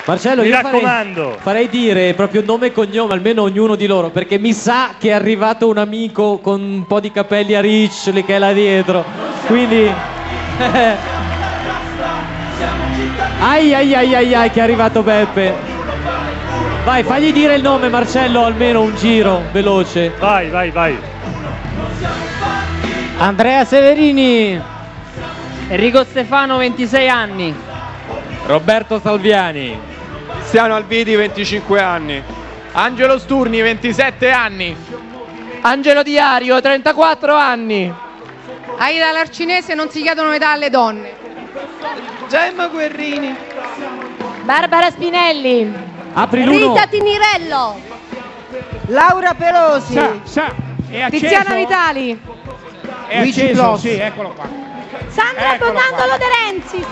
Marcello, mi io raccomando. farei dire proprio nome e cognome, almeno ognuno di loro, perché mi sa che è arrivato un amico con un po' di capelli a ricci che è là dietro. Quindi... ai ai ai ai ai che è arrivato Beppe. Vai, fagli dire il nome, Marcello, almeno un giro veloce. Vai, vai, vai. Andrea Severini. Enrico Stefano, 26 anni. Roberto Salviani. Cristiano Alvidi, 25 anni. Angelo Sturni, 27 anni. Angelo Diario, 34 anni. Aida Larcinese, non si chiedono età alle donne. Gemma Guerrini. Barbara Spinelli. Apri l'uno. Rita Tinirello. Laura Pelosi. Tiziana Vitali. È acceso, sì, eccolo qua. Sandra Bonandolo De Renzis.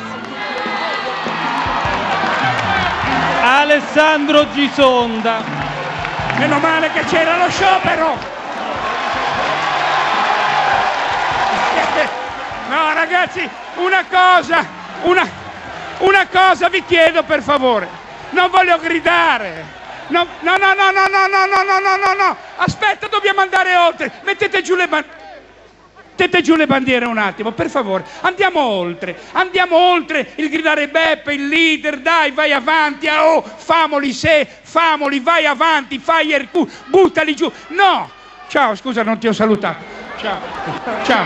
Alessandro Gisonda. Meno male che c'era lo sciopero. No ragazzi, una cosa vi chiedo per favore. Non voglio gridare. No. Aspetta, dobbiamo andare oltre. Mettete giù le bandiere un attimo, per favore. Andiamo oltre il gridare Beppe, il leader, dai, vai avanti, oh, famoli, vai avanti, fai Ercù, buttali giù. No! Ciao, scusa, non ti ho salutato. Ciao.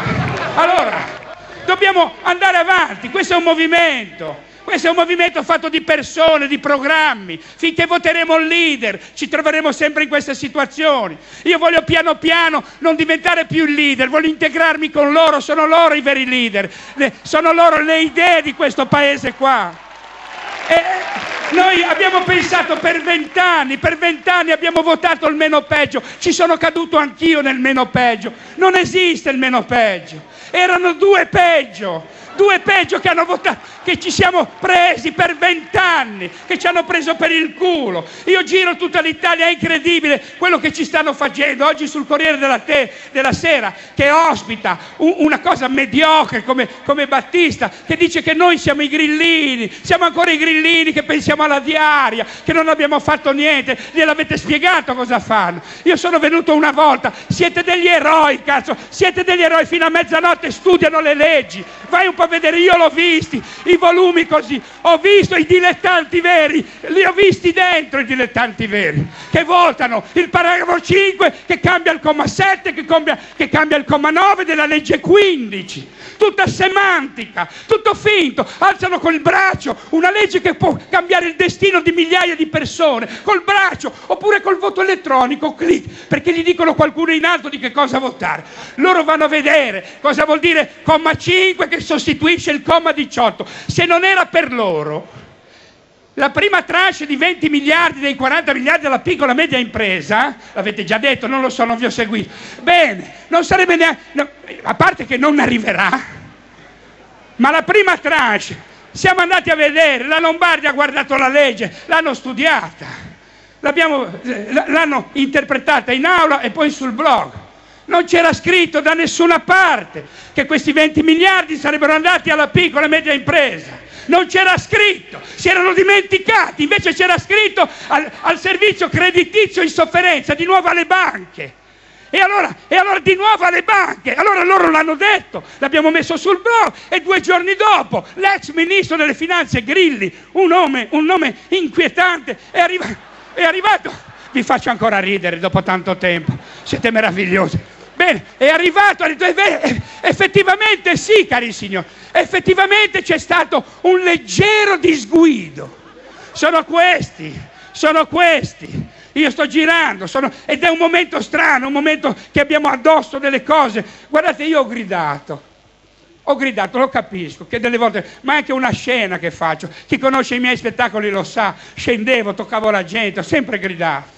Allora, dobbiamo andare avanti, questo è un movimento. Questo è un movimento fatto di persone, di programmi. Finché voteremo il leader ci troveremo sempre in queste situazioni. Io voglio piano piano non diventare più il leader, voglio integrarmi con loro, sono loro i veri leader, sono loro le idee di questo paese qua. E noi abbiamo pensato per 20 anni abbiamo votato il meno peggio, ci sono caduto anch'io nel meno peggio, non esiste il meno peggio, erano due peggio che hanno votato, che ci siamo presi per 20 anni, che ci hanno preso per il culo. Io giro tutta l'Italia, è incredibile quello che ci stanno facendo. Oggi sul Corriere della Sera, che ospita una cosa mediocre come Battista, che dice che noi siamo i grillini, siamo ancora i grillini che pensiamo alla diaria, che non abbiamo fatto niente, gliel'avete spiegato cosa fanno. Io sono venuto una volta, siete degli eroi, cazzo, siete degli eroi, fino a mezzanotte studiano le leggi, vai un po' a vedere, io l'ho visti, i volumi così, ho visto i dilettanti veri, li ho visti dentro i dilettanti veri, che votano il paragrafo 5 che cambia il comma 7, che cambia il comma 9 della legge 15, tutta semantica, tutto finto, alzano col braccio una legge che può cambiare il destino di migliaia di persone, col braccio, oppure col voto elettronico, clic, perché gli dicono qualcuno in alto di che cosa votare. Loro vanno a vedere cosa vuol dire comma 5 che sostituisce il comma 18. Se non era per loro, la prima tranche di 20 miliardi dei 40 miliardi della piccola e media impresa, l'avete già detto, non lo so, non vi ho seguito, bene, non sarebbe neanche, no, a parte che non arriverà, ma la prima tranche, siamo andati a vedere, la Lombardia ha guardato la legge, l'hanno studiata, l'hanno interpretata in aula e poi sul blog. Non c'era scritto da nessuna parte che questi 20 miliardi sarebbero andati alla piccola e media impresa. Non c'era scritto, si erano dimenticati, invece c'era scritto al servizio creditizio in sofferenza, di nuovo alle banche. E allora di nuovo alle banche, allora loro l'hanno detto, l'abbiamo messo sul blog e 2 giorni dopo l'ex ministro delle finanze Grilli, un nome inquietante, è arrivato, vi faccio ancora ridere dopo tanto tempo, siete meravigliosi. Bene, è arrivato, ha detto, effettivamente sì, cari signori, effettivamente c'è stato un leggero disguido. Sono questi. Io sto girando, ed è un momento strano, un momento che abbiamo addosso delle cose. Guardate, io ho gridato, lo capisco, che delle volte, ma è anche una scena che faccio. Chi conosce i miei spettacoli lo sa, scendevo, toccavo la gente, ho sempre gridato.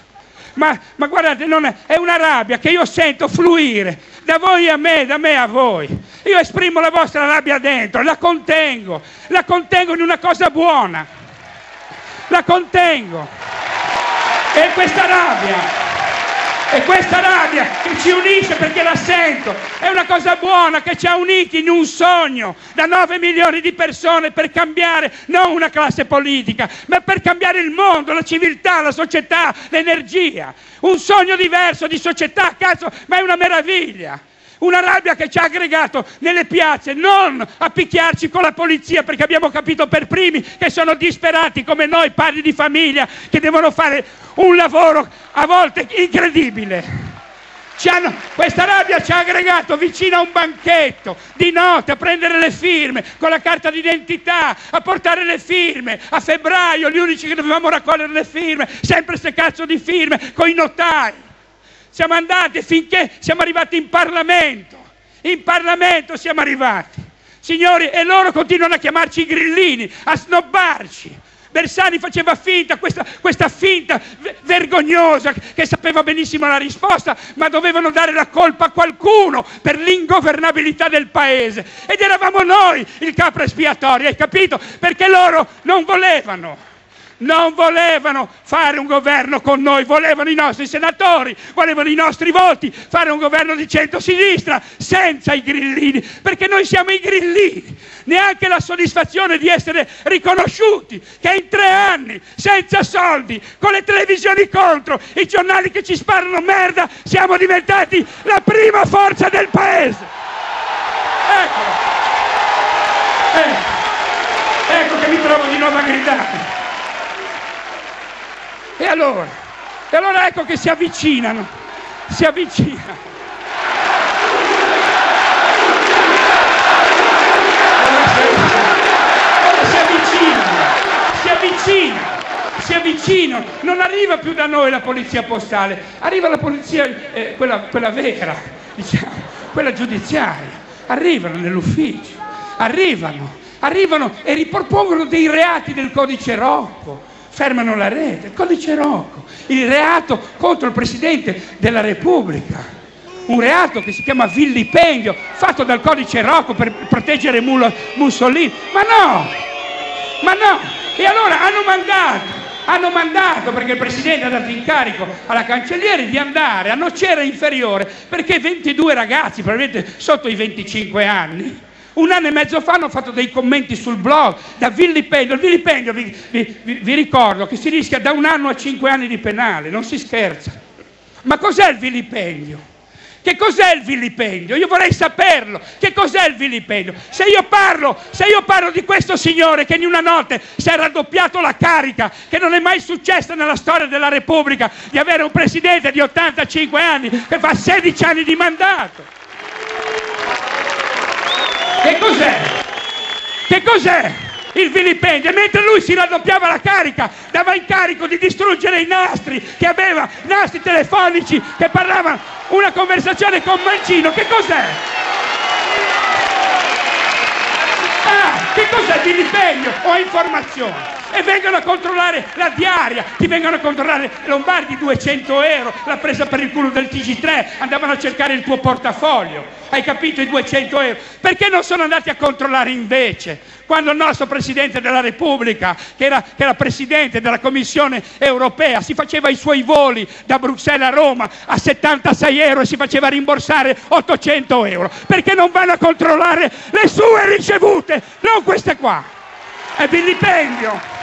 Ma guardate, è una rabbia che io sento fluire da voi a me, da me a voi. Io esprimo la vostra rabbia dentro, la contengo in una cosa buona, la contengo. E questa rabbia E questa rabbia che ci unisce, perché la sento, è una cosa buona che ci ha uniti in un sogno da 9 milioni di persone per cambiare non una classe politica, ma per cambiare il mondo, la civiltà, la società, l'energia. Un sogno diverso di società, cazzo, ma è una meraviglia. Una rabbia che ci ha aggregato nelle piazze, non a picchiarci con la polizia, perché abbiamo capito per primi che sono disperati come noi, padri di famiglia, che devono fare un lavoro a volte incredibile. Questa rabbia ci ha aggregato vicino a un banchetto di notte a prendere le firme con la carta d'identità, a portare le firme a febbraio, gli unici che dovevamo raccogliere le firme, sempre ste cazzo di firme con i notai. Siamo andati finché siamo arrivati in Parlamento siamo arrivati, signori, e loro continuano a chiamarci i grillini, a snobbarci. Bersani faceva finta, questa finta vergognosa, che sapeva benissimo la risposta, ma dovevano dare la colpa a qualcuno per l'ingovernabilità del paese, ed eravamo noi il capro espiatorio, hai capito? Perché loro non volevano fare un governo con noi, volevano i nostri senatori, volevano i nostri voti, fare un governo di centrosinistra senza i grillini, perché noi siamo i grillini. Neanche la soddisfazione di essere riconosciuti che in 3 anni, senza soldi, con le televisioni contro, i giornali che ci sparano merda, siamo diventati la prima forza del paese. Ecco che mi trovo di nuovo a gridare. E allora ecco che si avvicinano. Si avvicinano. Non arriva più da noi la polizia postale, arriva la polizia, quella vera, diciamo, quella giudiziaria. Arrivano nell'ufficio, arrivano e ripropongono dei reati del codice Rocco. Fermano la rete, il codice Rocco, il reato contro il Presidente della Repubblica, un reato che si chiama vilipendio, fatto dal codice Rocco per proteggere Mussolini. Ma no! E allora hanno mandato, perché il Presidente ha dato incarico alla cancelliere di andare a Nocera Inferiore, perché 22 ragazzi, probabilmente sotto i 25 anni, 1 anno e mezzo fa hanno fatto dei commenti sul blog da vilipendio. Il vilipendio, vi ricordo, che si rischia da 1 anno a 5 anni di penale, non si scherza. Ma cos'è il vilipendio? Che cos'è il vilipendio? Io vorrei saperlo. Che cos'è il vilipendio? Se io parlo di questo signore che in una notte si è raddoppiato la carica, che non è mai successa nella storia della Repubblica, di avere un presidente di 85 anni che fa 16 anni di mandato. Che cos'è il vilipendio? E mentre lui si raddoppiava la carica, dava incarico di distruggere i nastri, che aveva nastri telefonici che parlavano una conversazione con Mancino. Che cos'è? Che cos'è il vilipendio? Ho informazioni. E vengono a controllare la diaria, ti vengono a controllare Lombardi, 200 euro, l'ha presa per il culo del TG3, andavano a cercare il tuo portafoglio, hai capito, i 200 euro. Perché non sono andati a controllare invece, quando il nostro Presidente della Repubblica, che era Presidente della Commissione Europea, si faceva i suoi voli da Bruxelles a Roma a 76 euro e si faceva rimborsare 800 euro? Perché non vanno a controllare le sue ricevute, non queste qua? È vilipendio.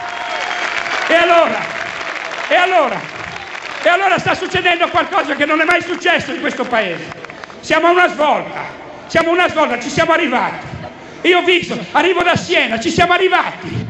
E allora sta succedendo qualcosa che non è mai successo in questo paese. Siamo a una svolta, ci siamo arrivati. Io ho visto, arrivo da Siena, ci siamo arrivati,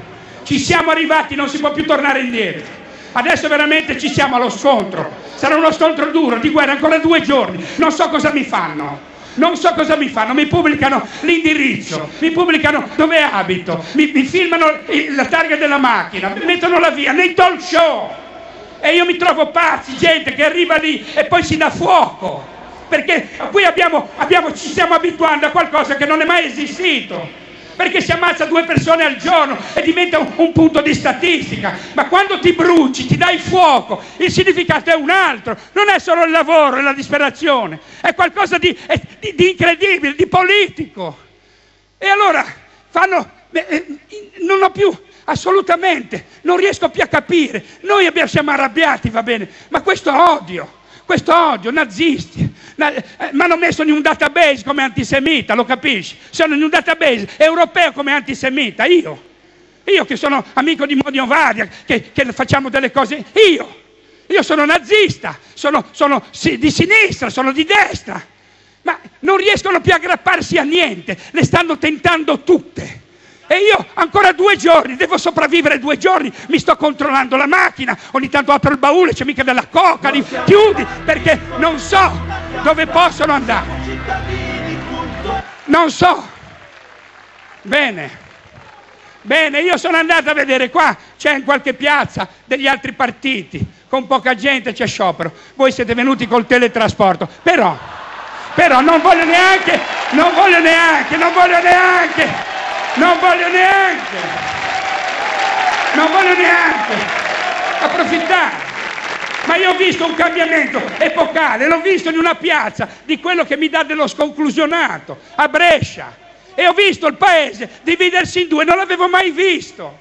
non si può più tornare indietro. Adesso veramente ci siamo allo scontro. Sarà uno scontro duro, di guerra, ancora 2 giorni. Non so cosa mi fanno, mi pubblicano l'indirizzo, mi pubblicano dove abito, mi filmano la targa della macchina, mi mettono la via nei talk show e io mi trovo pazzi, gente che arriva lì e poi si dà fuoco, perché qui ci stiamo abituando a qualcosa che non è mai esistito. Perché si ammazza 2 persone al giorno e diventa un punto di statistica. Ma quando ti bruci, ti dai fuoco, il significato è un altro. Non è solo il lavoro e la disperazione, è qualcosa di incredibile, di politico. E allora non ho più, assolutamente, non riesco più a capire. Noi siamo arrabbiati, va bene, ma questo odio nazisti. Mi hanno messo in un database come antisemita, lo capisci? Sono in un database europeo come antisemita, io che sono amico di Modi Ovadia, che facciamo delle cose, io sono nazista, sono di sinistra, sono di destra, ma non riescono più a aggrapparsi a niente, le stanno tentando tutte. E io ancora 2 giorni, devo sopravvivere 2 giorni, mi sto controllando la macchina, ogni tanto apro il baule, c'è mica della coca, li chiudi, perché non so dove possono andare. Non so. Bene, io sono andato a vedere qua, c'è in qualche piazza degli altri partiti, con poca gente c'è sciopero, voi siete venuti col teletrasporto, però non voglio neanche approfittare. Ma io ho visto un cambiamento epocale, l'ho visto in una piazza di quello che mi dà dello sconclusionato, a Brescia, e ho visto il paese dividersi in 2, non l'avevo mai visto,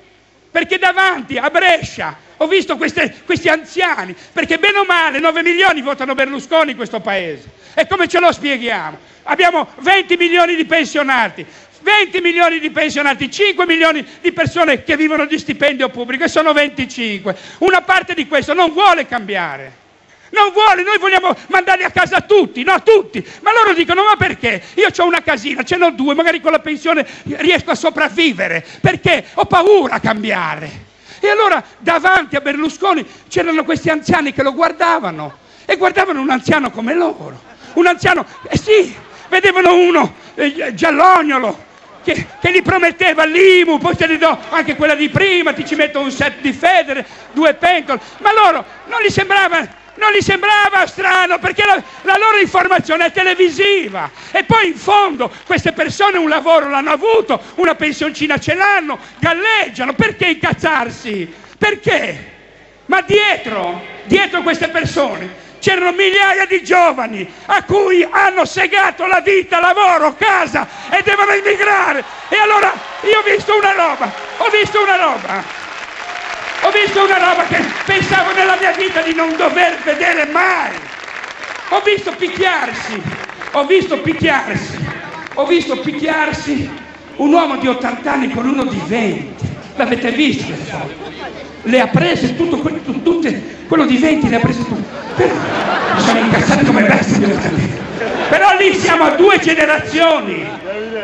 perché davanti a Brescia ho visto questi anziani, perché bene o male 9 milioni votano Berlusconi in questo paese, e come ce lo spieghiamo? Abbiamo 20 milioni di pensionati, 5 milioni di persone che vivono di stipendio pubblico, e sono 25. Una parte di questo non vuole cambiare. Non vuole, noi vogliamo mandarli a casa tutti, ma loro dicono: ma perché? Io ho una casina, ce n'ho 2, magari con la pensione riesco a sopravvivere, perché ho paura a cambiare. E allora davanti a Berlusconi c'erano questi anziani che lo guardavano, e guardavano un anziano come loro, un anziano, vedevano uno giallognolo, che gli prometteva l'IMU, poi te ne do anche quella di prima, ti ci metto un set di Federer, 2 pentole, ma loro non gli sembrava strano, perché la loro informazione è televisiva, e poi in fondo queste persone un lavoro l'hanno avuto, una pensioncina ce l'hanno, galleggiano, perché incazzarsi? Perché? Ma dietro queste persone c'erano migliaia di giovani a cui hanno segato la vita, lavoro, casa, e devono emigrare. E allora io ho visto una roba che pensavo nella mia vita di non dover vedere mai. Ho visto picchiarsi un uomo di 80 anni con uno di 20. L'avete visto le foto? Le ha prese quello di 20 le ha prese tutte. Mi sono incazzato come bestia. Però lì siamo a 2 generazioni,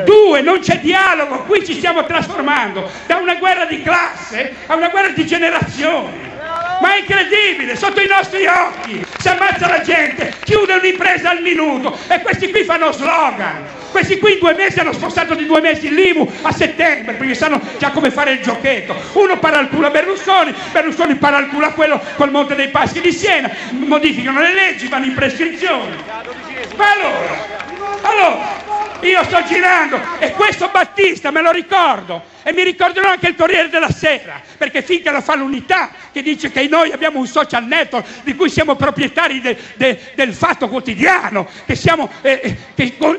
2, non c'è dialogo, qui ci stiamo trasformando da una guerra di classe a una guerra di generazioni. Ma è incredibile, sotto i nostri occhi si ammazza la gente, chiude un'impresa al minuto, e questi qui fanno slogan. Questi qui in 2 mesi hanno spostato di 2 mesi l'IMU a settembre, perché sanno già come fare il giochetto. Uno para il culo a Berlusconi para il culo a quello col Monte dei Paschi di Siena, modificano le leggi, vanno in prescrizione. Ma allora, io sto girando, e questo Battista me lo ricordo, e mi ricorderò anche il Corriere della Sera, perché finché lo fa l'Unità, che dice che noi abbiamo un social network di cui siamo proprietari del Fatto Quotidiano,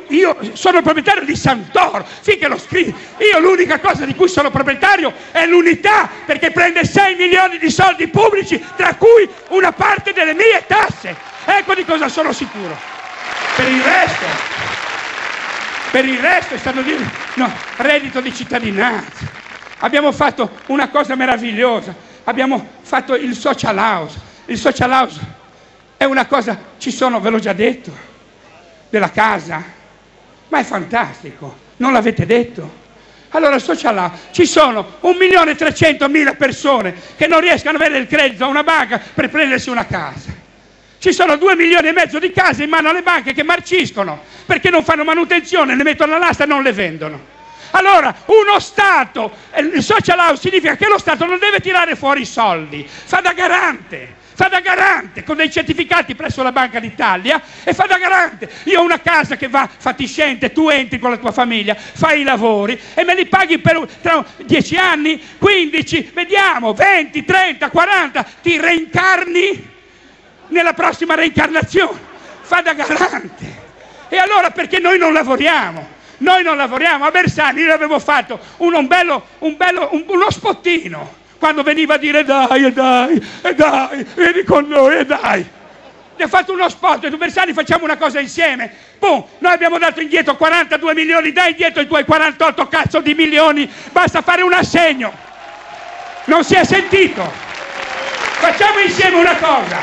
io sono proprietario di Santoro, finché lo scrive. Io l'unica cosa di cui sono proprietario è l'Unità, perché prende 6 milioni di soldi pubblici, tra cui una parte delle mie tasse. Ecco di cosa sono sicuro. Per il resto è stato reddito di cittadinanza. Abbiamo fatto una cosa meravigliosa, abbiamo fatto il social house. Il social house è una cosa, ve l'ho già detto, della casa, ma è fantastico, non l'avete detto? Allora il social house, ci sono 1.300.000 persone che non riescono ad avere il credito a una banca per prendersi una casa. Ci sono 2,5 milioni di case in mano alle banche che marciscono perché non fanno manutenzione, le mettono all'asta e non le vendono. Allora, uno Stato, il social house significa che lo Stato non deve tirare fuori i soldi, fa da garante con dei certificati presso la Banca d'Italia, e fa da garante. Io ho una casa che va fatiscente, tu entri con la tua famiglia, fai i lavori e me li paghi tra 10 anni, 15, vediamo, 20, 30, 40, ti reincarni nella prossima reincarnazione, fa da garante. E allora perché noi non lavoriamo? A Bersani io avevo fatto uno spottino, quando veniva a dire dai, vieni con noi, dai. ha fatto uno spot, tu Bersani facciamo una cosa insieme. Boom, noi abbiamo dato indietro 42 milioni, dai indietro i tuoi 48 cazzo di milioni, basta fare un assegno. Non si è sentito. Facciamo insieme una cosa,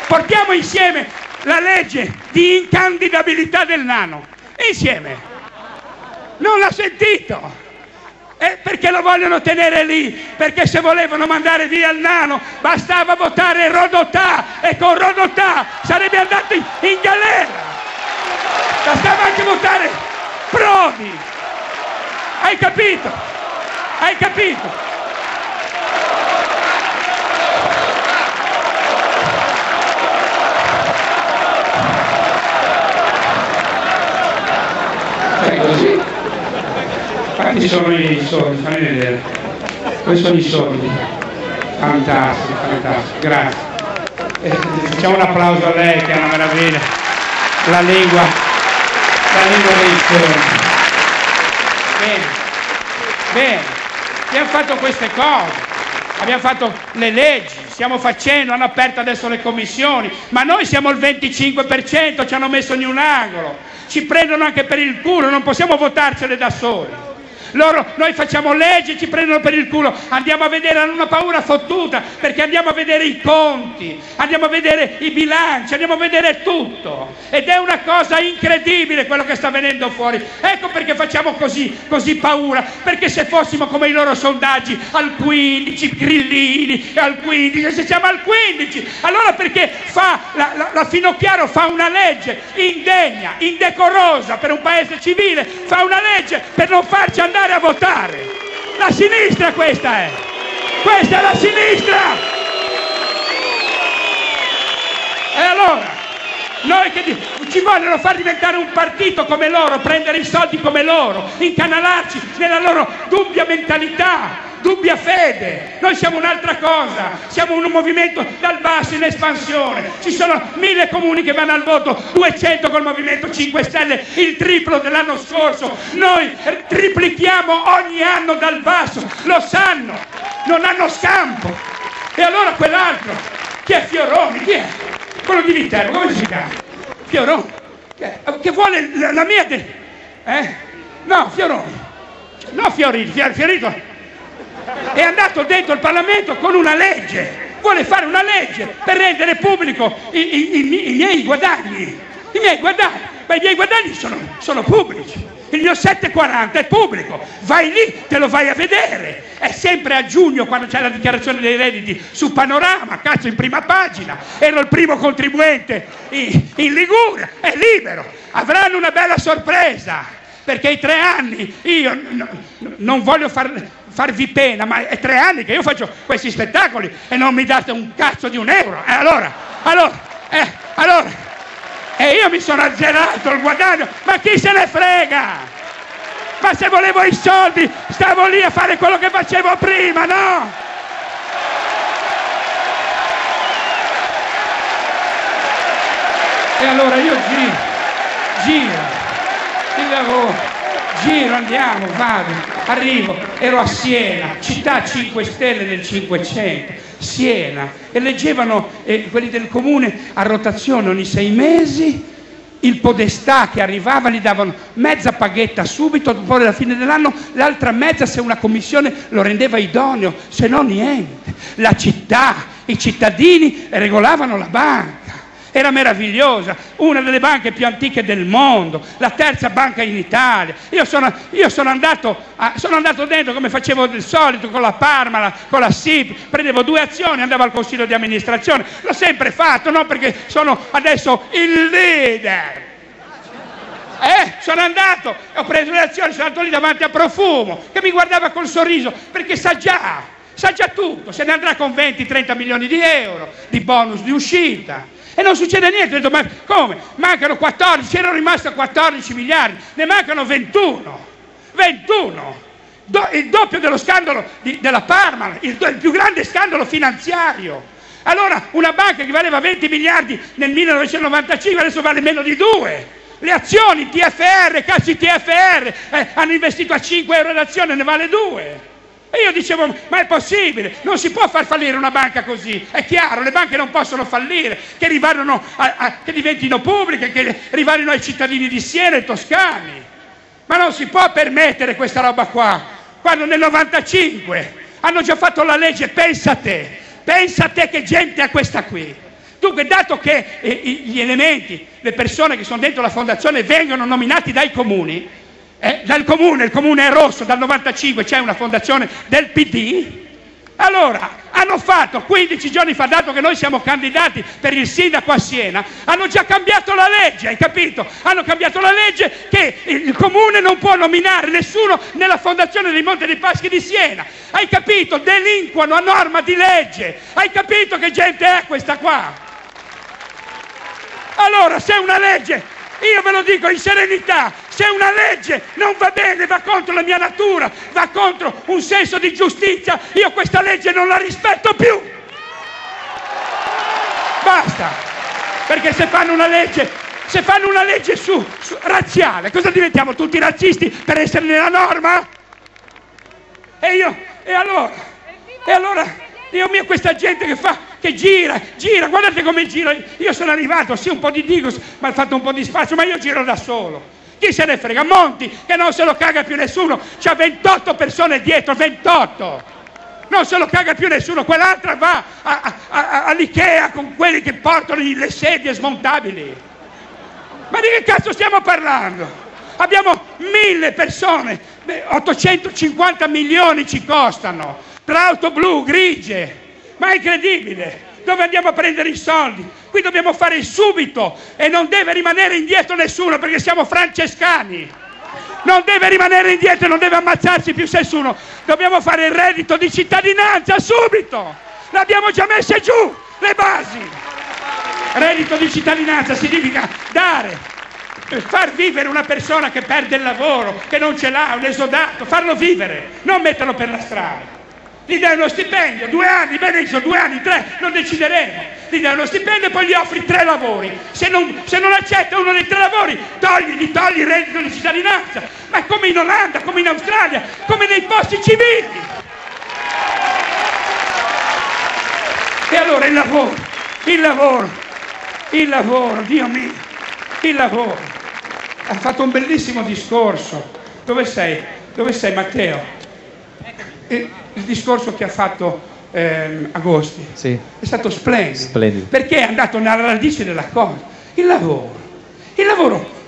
portiamo insieme la legge di incandidabilità del nano, insieme. Non l'ha sentito. Perché lo vogliono tenere lì? Perché se volevano mandare via il nano bastava votare Rodotà e con Rodotà sarebbe andato in galera. Bastava anche votare Prodi. Hai capito? Hai capito? Così. Quanti sono i soldi? Fammi vedere. Questi sono i soldi. Fantastico, fantastico, grazie. Facciamo un applauso a lei che è una meraviglia. La lingua dei soldi. Bene, bene. Abbiamo fatto queste cose, abbiamo fatto le leggi, stiamo facendo, hanno aperto adesso le commissioni, ma noi siamo il 25%, ci hanno messo in un angolo, ci prendono anche per il culo, non possiamo votarcele da soli. Noi facciamo leggi, ci prendono per il culo, andiamo a vedere, hanno una paura fottuta, perché andiamo a vedere i conti, andiamo a vedere i bilanci, andiamo a vedere tutto. Ed è una cosa incredibile quello che sta venendo fuori. Ecco perché facciamo così paura, perché se fossimo come i loro sondaggi al 15, Grillini al 15, se siamo al 15, allora perché la Finocchiaro fa una legge indegna, indecorosa per un paese civile, fa una legge per non farci andare a votare. La sinistra questa è la sinistra. E allora noi che ci vogliono far diventare un partito come loro, prendere i soldi come loro, incanalarci nella loro dubbia mentalità, dubbia fede. Noi siamo un'altra cosa, siamo un movimento dal basso in espansione. Ci sono 1000 comuni che vanno al voto, 200 col Movimento 5 Stelle, il triplo dell'anno scorso. Noi triplichiamo ogni anno dal basso, lo sanno, non hanno scampo. E allora quell'altro, chi è Fioroni? Chi è? Quello di Viterbo, come si chiama? Fioroni, che vuole la mia... No, Fioroni, no Fiorito. È andato dentro il Parlamento con una legge, vuole fare una legge per rendere pubblico i miei guadagni. I miei guadagni, ma i miei guadagni sono pubblici. Il mio 740 è pubblico, vai lì, te lo vai a vedere. È sempre a giugno quando c'è la dichiarazione dei redditi su Panorama, cazzo, in prima pagina. Ero il primo contribuente in Liguria, è libero. Avranno una bella sorpresa, perché i 3 anni, io non voglio farvi pena, ma è 3 anni che io faccio questi spettacoli e non mi date un cazzo di €1. E allora, io mi sono azzerato il guadagno, ma chi se ne frega? Ma se volevo i soldi stavo lì a fare quello che facevo prima, no? E allora io giro, andiamo, vado, arrivo, ero a Siena, città 5 stelle del 500, Siena, eleggevano quelli del comune a rotazione ogni 6 mesi, il podestà che arrivava gli davano mezza paghetta subito, poi alla fine dell'anno l'altra mezza se una commissione lo rendeva idoneo, se no niente. La città, i cittadini regolavano la banca. Era meravigliosa, una delle banche più antiche del mondo, la terza banca in Italia. Io sono andato dentro come facevo del solito con la Parmalat, con la SIP, prendevo 2 azioni, andavo al consiglio di amministrazione. L'ho sempre fatto, non perché sono adesso il leader. Sono andato, ho preso le azioni, sono andato lì davanti a Profumo, che mi guardava col sorriso, perché sa già tutto, se ne andrà con 20-30 milioni di euro di bonus di uscita. E non succede niente, ho detto, ma come? Mancano 14, ero rimasto a 14 miliardi, ne mancano 21. 21! Il doppio dello scandalo della Parmalat, il più grande scandalo finanziario. Allora, una banca che valeva 20 miliardi nel 1995 adesso vale meno di 2. Le azioni TFR, cazzo TFR, hanno investito a 5 euro l'azione, ne vale 2. E io dicevo, ma è possibile? Non si può far fallire una banca così. È chiaro, le banche non possono fallire, che che diventino pubbliche, che rivalino ai cittadini di Siena e toscani. Ma non si può permettere questa roba qua. Quando nel 95 hanno già fatto la legge, pensa a te che gente è questa qui. Dunque, dato che gli elementi, le persone che sono dentro la fondazione vengono nominati dai comuni, il comune è rosso, dal 95 c'è una fondazione del PD, allora hanno fatto 15 giorni fa, dato che noi siamo candidati per il sindaco a Siena, hanno già cambiato la legge, hai capito? Hanno cambiato la legge che il comune non può nominare nessuno nella fondazione dei Monte dei Paschi di Siena, hai capito? Delinquono a norma di legge, hai capito che gente è questa qua? Allora, se una legge, io ve lo dico in serenità, se una legge non va bene, va contro la mia natura, va contro un senso di giustizia, io questa legge non la rispetto più. Basta. Perché se fanno una legge razziale, cosa diventiamo tutti razzisti per essere nella norma? E allora, Dio mio, questa gente che gira, guardate come gira. Io sono arrivato, sì, un po' di Digos, ma ha fatto un po' di spazio, ma io giro da solo. Chi se ne frega? Monti, che non se lo caga più nessuno, c'ha 28 persone dietro, 28! Non se lo caga più nessuno, quell'altra va all'Ikea con quelli che portano le sedie smontabili. Ma di che cazzo stiamo parlando? Abbiamo 1000 persone, 850 milioni ci costano, tra auto blu, grigie, ma è incredibile. Dove andiamo a prendere i soldi? Qui dobbiamo fare subito e non deve rimanere indietro nessuno perché siamo francescani. Non deve rimanere indietro, non deve ammazzarsi più nessuno. Dobbiamo fare il reddito di cittadinanza subito. L'abbiamo già messe giù le basi. Reddito di cittadinanza significa dare, far vivere una persona che perde il lavoro, che non ce l'ha, un esodato, farlo vivere, non metterlo per la strada. Gli dai uno stipendio, 2 anni, benissimo, 2 anni, 3, non decideremo. Gli dai uno stipendio e poi gli offri 3 lavori. Se non accetta uno dei 3 lavori, gli togli il reddito di cittadinanza. Ma è come in Olanda, come in Australia, come nei posti civili. E allora il lavoro, Dio mio, il lavoro. Ha fatto un bellissimo discorso. Dove sei? Dove sei, Matteo? Il discorso che ha fatto Agosti, sì, è stato splendido, perché è andato nella radice della cosa. Il lavoro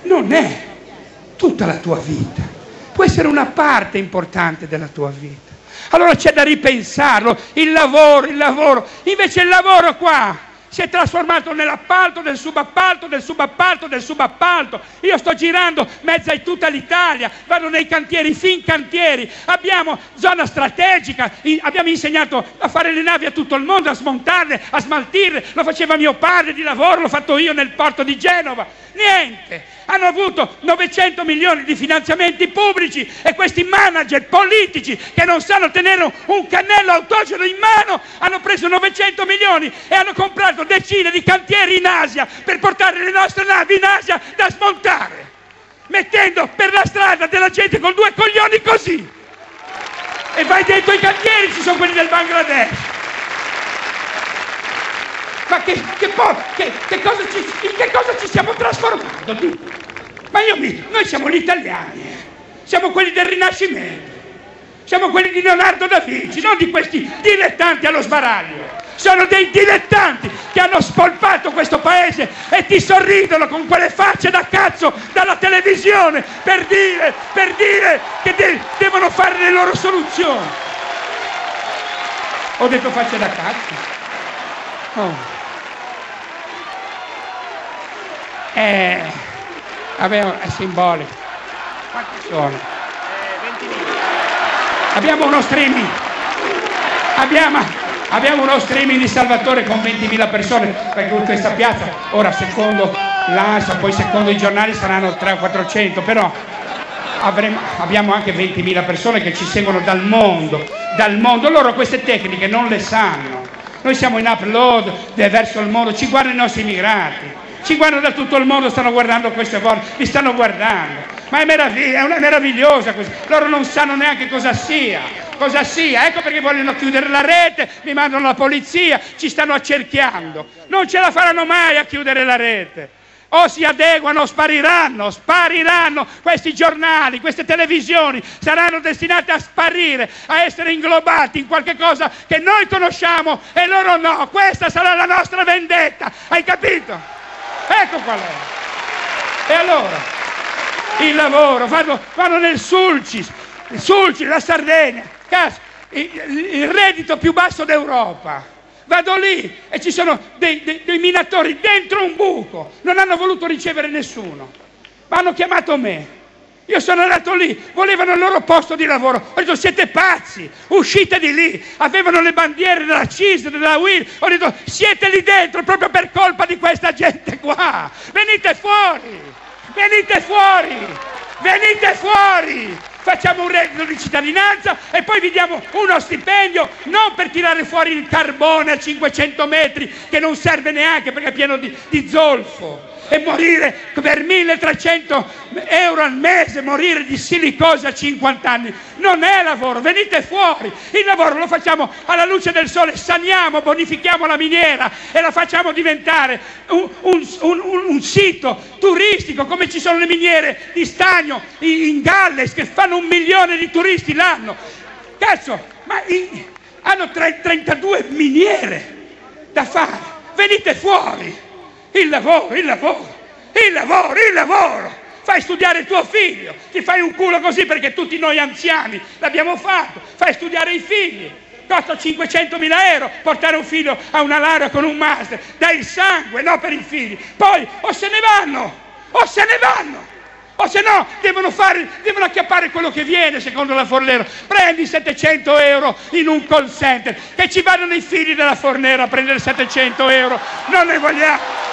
non è tutta la tua vita, può essere una parte importante della tua vita. Allora c'è da ripensarlo, il lavoro. Invece il lavoro qua si è trasformato nell'appalto, del subappalto. Io sto girando mezza in tutta l'Italia, vado nei cantieri, Fincantieri, abbiamo zona strategica, abbiamo insegnato a fare le navi a tutto il mondo, a smontarle, a smaltirle, lo faceva mio padre di lavoro, l'ho fatto io nel porto di Genova. Niente! Hanno avuto 900 milioni di finanziamenti pubblici e questi manager politici che non sanno tenere un cannello autogeno in mano hanno preso 900 milioni e hanno comprato decine di cantieri in Asia per portare le nostre navi in Asia da smontare, mettendo per la strada della gente con 2 coglioni così. E vai dentro i cantieri, ci sono quelli del Bangladesh. Ma in che cosa ci stiamo trasformando? Ma noi siamo gli italiani, siamo quelli del Rinascimento, siamo quelli di Leonardo da Vinci, non di questi dilettanti allo sbaraglio. Sono dei dilettanti che hanno spolpato questo paese e ti sorridono con quelle facce da cazzo dalla televisione per dire che devono fare le loro soluzioni. Ho detto facce da cazzo? Oh. Vabbè, è simbolico. Quanti sono? 20.000. Abbiamo uno streaming. Abbiamo uno streaming di Salvatore con 20.000 persone, perché in questa piazza, ora secondo l'ANSA, poi secondo i giornali saranno 300 o 400, però abbiamo anche 20.000 persone che ci seguono dal mondo. Loro queste tecniche non le sanno. Noi siamo in upload verso il mondo, ci guardano i nostri immigrati. Ci guardano da tutto il mondo, stanno guardando queste volte, vi stanno guardando. Ma è meravigliosa questa. Loro non sanno neanche cosa sia. cosa sia. Ecco perché vogliono chiudere la rete, mi mandano la polizia, ci stanno accerchiando. Non ce la faranno mai a chiudere la rete. O si adeguano o spariranno, spariranno. Questi giornali, queste televisioni saranno destinate a sparire, a essere inglobati in qualche cosa che noi conosciamo e loro no. Questa sarà la nostra vendetta, hai capito? Ecco qual è. E allora, il lavoro, vanno nel Sulcis, la Sardegna, il reddito più basso d'Europa. Vado lì e ci sono dei minatori dentro un buco, non hanno voluto ricevere nessuno, ma hanno chiamato me. Io sono andato lì, volevano il loro posto di lavoro. Ho detto: siete pazzi, uscite di lì. Avevano le bandiere della CIS, della UIL. Ho detto: siete lì dentro proprio per colpa di questa gente qua. Venite fuori, venite fuori, venite fuori. Facciamo un reddito di cittadinanza e poi vi diamo uno stipendio, non per tirare fuori il carbone a 500 metri che non serve neanche perché è pieno di zolfo, e morire per 1.300 euro al mese, morire di silicosi a 50 anni. Non è lavoro, venite fuori. Il lavoro lo facciamo alla luce del sole, saniamo, bonifichiamo la miniera e la facciamo diventare un sito turistico, come ci sono le miniere di stagno in Galles che fanno 1 milione di turisti l'anno. Cazzo, ma hanno 32 miniere da fare. Venite fuori. Il lavoro, il lavoro, il lavoro, il lavoro. Fai studiare tuo figlio, ti fai un culo così perché tutti noi anziani l'abbiamo fatto. Fai studiare i figli, costa 500.000 euro portare un figlio a una laurea con un master. Dai il sangue, no, per i figli. Poi o se ne vanno, o se ne vanno. O se no devono acchiappare quello che viene secondo la Fornero. Prendi 700 euro in un call center, che ci vanno i figli della Fornero a prendere 700 euro. Non ne vogliamo.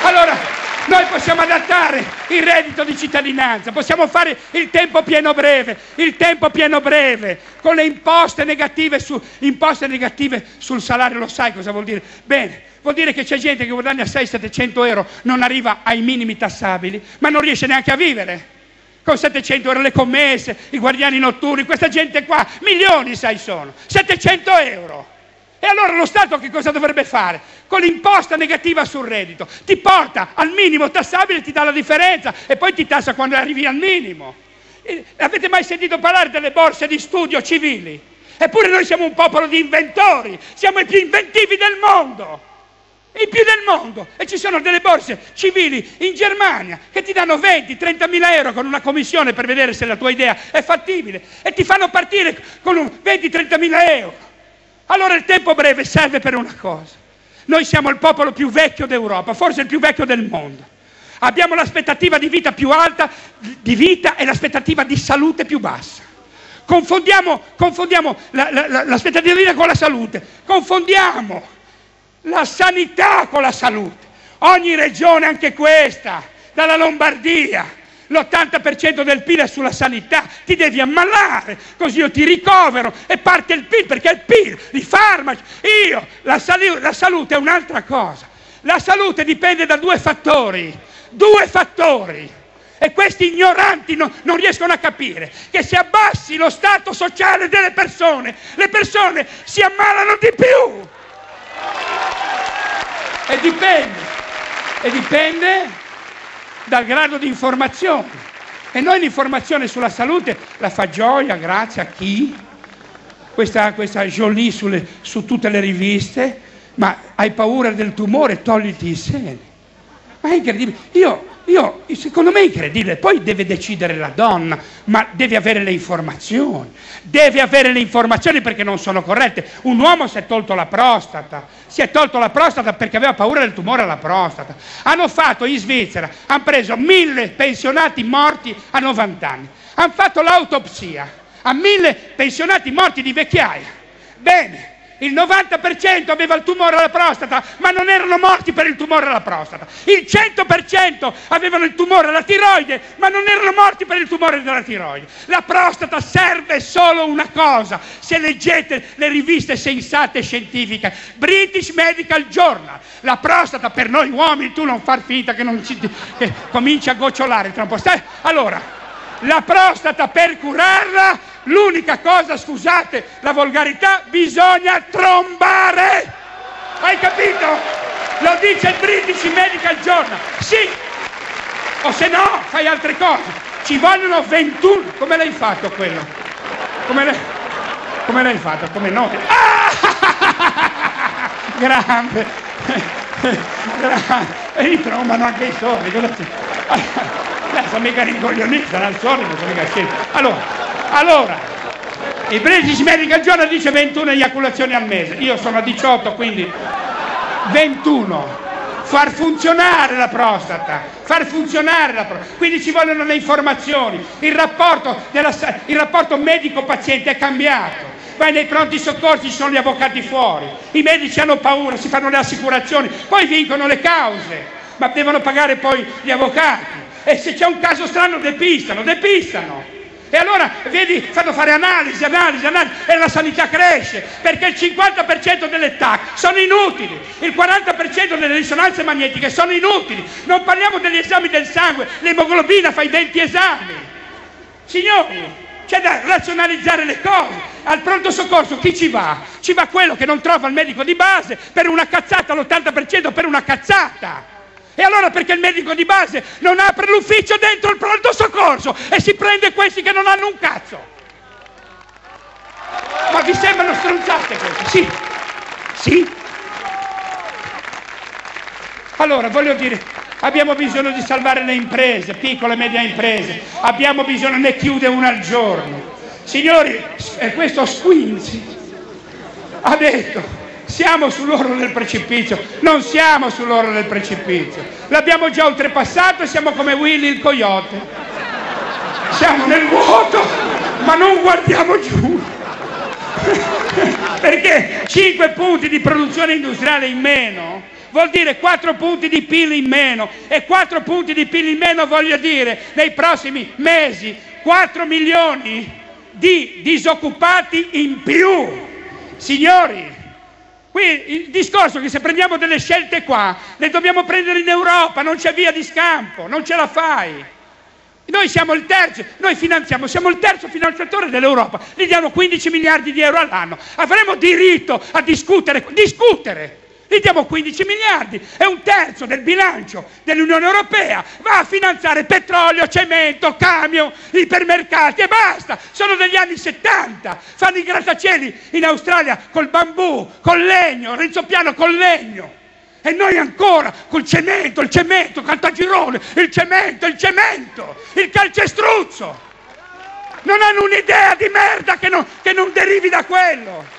Allora, noi possiamo adattare il reddito di cittadinanza, possiamo fare il tempo pieno breve, con le imposte negative sul salario. Lo sai cosa vuol dire? Bene, vuol dire che c'è gente che guadagna 600-700 euro, non arriva ai minimi tassabili, ma non riesce neanche a vivere. Con 700 euro le commesse, i guardiani notturni, questa gente qua, milioni sono, 700 euro. E allora lo Stato che cosa dovrebbe fare? Con l'imposta negativa sul reddito ti porta al minimo tassabile, ti dà la differenza e poi ti tassa quando arrivi al minimo. Avete mai sentito parlare delle borse di studio civili? Eppure noi siamo un popolo di inventori, siamo i più inventivi del mondo, i più del mondo. E ci sono delle borse civili in Germania che ti danno 20-30.000 euro con una commissione per vedere se la tua idea è fattibile e ti fanno partire con 20-30.000 euro. Allora il tempo breve serve per una cosa. Noi siamo il popolo più vecchio d'Europa, forse il più vecchio del mondo. Abbiamo l'aspettativa di vita più alta di vita e l'aspettativa di salute più bassa. Confondiamo l'aspettativa di vita con la salute. Confondiamo la sanità con la salute. Ogni regione, anche questa, dalla Lombardia, l'80% del PIL è sulla sanità. Ti devi ammalare, così io ti ricovero e parte il PIL, perché il PIL, i farmaci, la salute è un'altra cosa. La salute dipende da due fattori, e questi ignoranti non riescono a capire che se abbassi lo stato sociale delle persone, le persone si ammalano di più. E dipende dal grado di informazione. E noi l'informazione sulla salute la fa Gioia, grazie a chi? Questa Jolie su tutte le riviste. Ma hai paura del tumore? Togliti i seni. Ma è incredibile. Secondo me è incredibile. Poi deve decidere la donna, ma deve avere le informazioni. Deve avere le informazioni perché non sono corrette. Un uomo si è tolto la prostata. Si è tolto la prostata perché aveva paura del tumore alla prostata. Hanno fatto in Svizzera, hanno preso 1.000 pensionati morti a 90 anni. Hanno fatto l'autopsia a 1.000 pensionati morti di vecchiaia. Bene. Il 90% aveva il tumore alla prostata, ma non erano morti per il tumore alla prostata. Il 100% avevano il tumore alla tiroide, ma non erano morti per il tumore della tiroide. La prostata serve solo una cosa, se leggete le riviste sensate e scientifiche. British Medical Journal. La prostata per noi uomini, tu non far finta che cominci a gocciolare tra un po'. Allora, La prostata, per curarla, l'unica cosa, scusate la volgarità, bisogna trombare. Hai capito? Lo dice il British Medical Journal. Sì, o se no fai altre cose. Ci vogliono 21. Come l'hai fatto quello? Come l'hai fatto? Come no? Grande. E li trombano anche i sordi. Sono mica rincoglioniti, sono al solito, sono mica scesi. Allora, il British Medical Journal dice 21 eiaculazioni al mese. Io sono a 18, quindi 21. Far funzionare la prostata, quindi ci vogliono le informazioni. Il rapporto medico-paziente è cambiato. Vai nei pronti soccorsi, ci sono gli avvocati fuori, i medici hanno paura, si fanno le assicurazioni, poi vincono le cause, ma devono pagare poi gli avvocati. E se c'è un caso strano depistano. E allora, vedi, fanno fare analisi, e la sanità cresce, perché il 50% delle TAC sono inutili, il 40% delle risonanze magnetiche sono inutili, non parliamo degli esami del sangue, l'emoglobina fai 20 esami. Signori, c'è da razionalizzare le cose. Al pronto soccorso chi ci va? Ci va quello che non trova il medico di base per una cazzata, l'80% per una cazzata. E allora perché il medico di base non apre l'ufficio dentro il pronto soccorso e si prende questi che non hanno un cazzo? Ma vi sembrano stronzate queste? Sì. Allora, voglio dire, abbiamo bisogno di salvare le imprese, piccole e medie imprese. Abbiamo bisogno, ne chiude una al giorno. Signori, questo Squinzi ha detto: siamo sull'orlo del precipizio. Non siamo sull'orlo del precipizio, l'abbiamo già oltrepassato e siamo come Willy il coyote. Siamo nel vuoto, ma non guardiamo giù. Perché 5 punti di produzione industriale in meno vuol dire 4 punti di PIL in meno, e 4 punti di PIL in meno voglio dire nei prossimi mesi 4 milioni di disoccupati in più. Signori, qui il discorso è che se prendiamo delle scelte qua, le dobbiamo prendere in Europa, non c'è via di scampo, non ce la fai. Noi siamo il terzo, noi finanziamo, siamo il terzo finanziatore dell'Europa, gli diamo 15 miliardi di euro all'anno, avremo diritto a discutere, gli diamo 15 miliardi, è un terzo del bilancio dell'Unione Europea, va a finanziare petrolio, cemento, camion, ipermercati e basta. Sono degli anni 70, fanno i grattacieli in Australia col bambù, col legno, Renzo Piano col legno, e noi ancora col cemento, il Caltagirone, il cemento, il calcestruzzo. Non hanno un'idea di merda che non derivi da quello.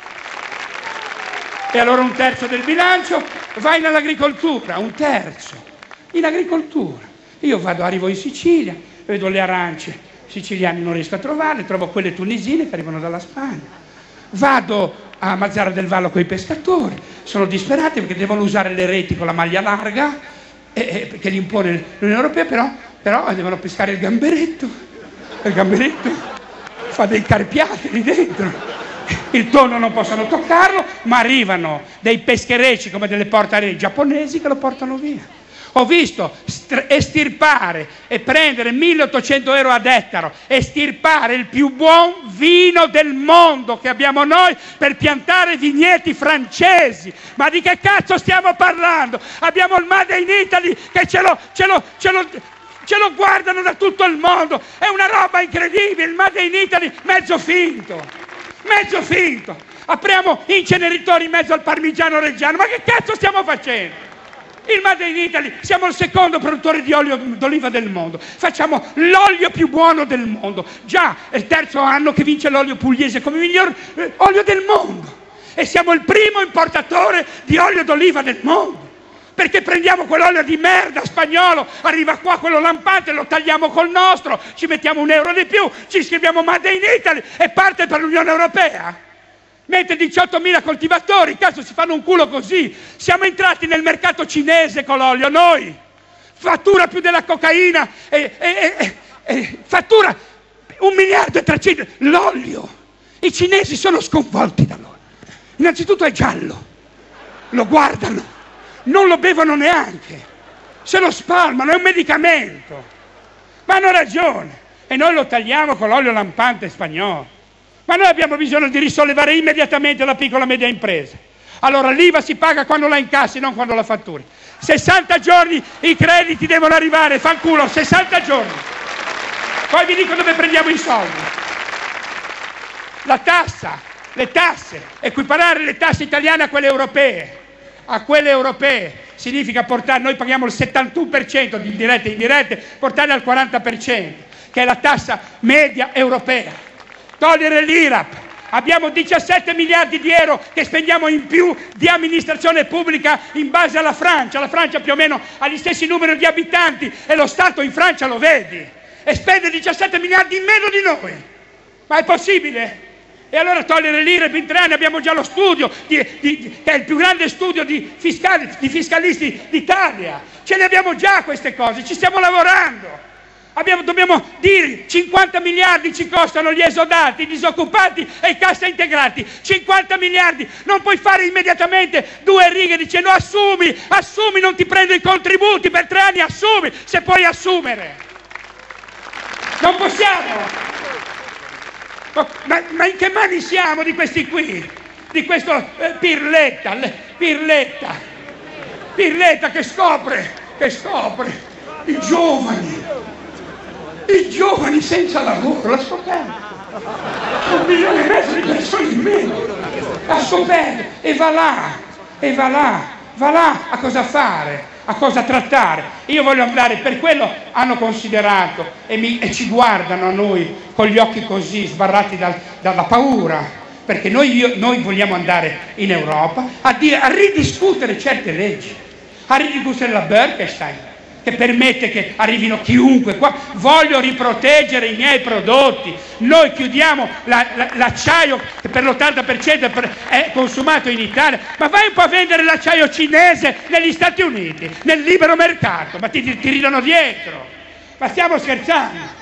E allora un terzo del bilancio va nell'agricoltura, un terzo in agricoltura. Io arrivo in Sicilia, vedo le arance siciliane, non riesco a trovarle, trovo quelle tunisine che arrivano dalla Spagna. Vado a Mazara del Vallo con i pescatori, sono disperati perché devono usare le reti con la maglia larga, perché gli impone l'Unione Europea, però devono pescare il gamberetto fa dei carpiati lì dentro. Il tonno non possono toccarlo, ma arrivano dei pescherecci come delle portaerei giapponesi che lo portano via. Ho visto estirpare e prendere 1.800 euro ad ettaro, estirpare il più buon vino del mondo che abbiamo noi per piantare vigneti francesi. Ma di che cazzo stiamo parlando? Abbiamo il Made in Italy che ce lo guardano da tutto il mondo. È una roba incredibile, il Made in Italy mezzo finto. Apriamo inceneritori in mezzo al parmigiano reggiano, ma che cazzo stiamo facendo? Il Made in Italy, siamo il secondo produttore di olio d'oliva del mondo, facciamo l'olio più buono del mondo, già è il terzo anno che vince l'olio pugliese come miglior olio del mondo, e siamo il primo importatore di olio d'oliva del mondo, perché prendiamo quell'olio di merda spagnolo, arriva qua quello lampante, lo tagliamo col nostro, ci mettiamo €1 di più, ci scriviamo Made in Italy e parte per l'Unione Europea. Mette 18.000 coltivatori, cazzo, si fanno un culo così. Siamo entrati nel mercato cinese con l'olio, noi. Fattura più della cocaina, fattura 1 miliardo e 300. L'olio. I cinesi sono sconvolti dall'olio. Innanzitutto è giallo, lo guardano, non lo bevono neanche, se lo spalmano, è un medicamento. Ma hanno ragione. e noi lo tagliamo con l'olio lampante spagnolo. Ma noi abbiamo bisogno di risollevare immediatamente la piccola e media impresa. Allora l'IVA si paga quando la incassi, non quando la fatturi. 60 giorni i crediti devono arrivare, fanculo, 60 giorni. Poi vi dico dove prendiamo i soldi. La tassa, le tasse, equiparare le tasse italiane a quelle europee. A quelle europee significa portare, noi paghiamo il 71% di dirette e indirette, portarle al 40%, che è la tassa media europea. Togliere l'IRAP. Abbiamo 17 miliardi di euro che spendiamo in più di amministrazione pubblica in base alla Francia. La Francia più o meno ha gli stessi numeri di abitanti e lo Stato in Francia lo vedi. E spende 17 miliardi in meno di noi. Ma è possibile? E allora togliere l'IRAP in 3 anni, abbiamo già lo studio, che è il più grande studio di fiscalisti d'Italia. Ce ne abbiamo già queste cose, ci stiamo lavorando. Dobbiamo dire 50 miliardi ci costano gli esodati, i disoccupati e i cassa integrati. 50 miliardi, non puoi fare immediatamente 2 righe dicendo assumi, non ti prendo i contributi per 3 anni, assumi, se puoi assumere. Non possiamo. Ma in che mani siamo di questi qui? Di questo Pirletta che scopre i giovani senza lavoro, l'ha scoperto. 1,5 milioni di persone in meno. L'ha scoperto e va là a cosa fare, a cosa trattare. Io voglio andare, per quello hanno considerato e ci guardano a noi con gli occhi così sbarrati dalla paura, perché noi vogliamo andare in Europa a ridiscutere certe leggi, a ridiscutere la Bolkestein, che permette che arrivino chiunque qua. Voglio riproteggere i miei prodotti. Noi chiudiamo l'acciaio che per l'80% è consumato in Italia, ma vai un po' a vendere l'acciaio cinese negli Stati Uniti, nel libero mercato, ma ti ridano dietro. Ma stiamo scherzando?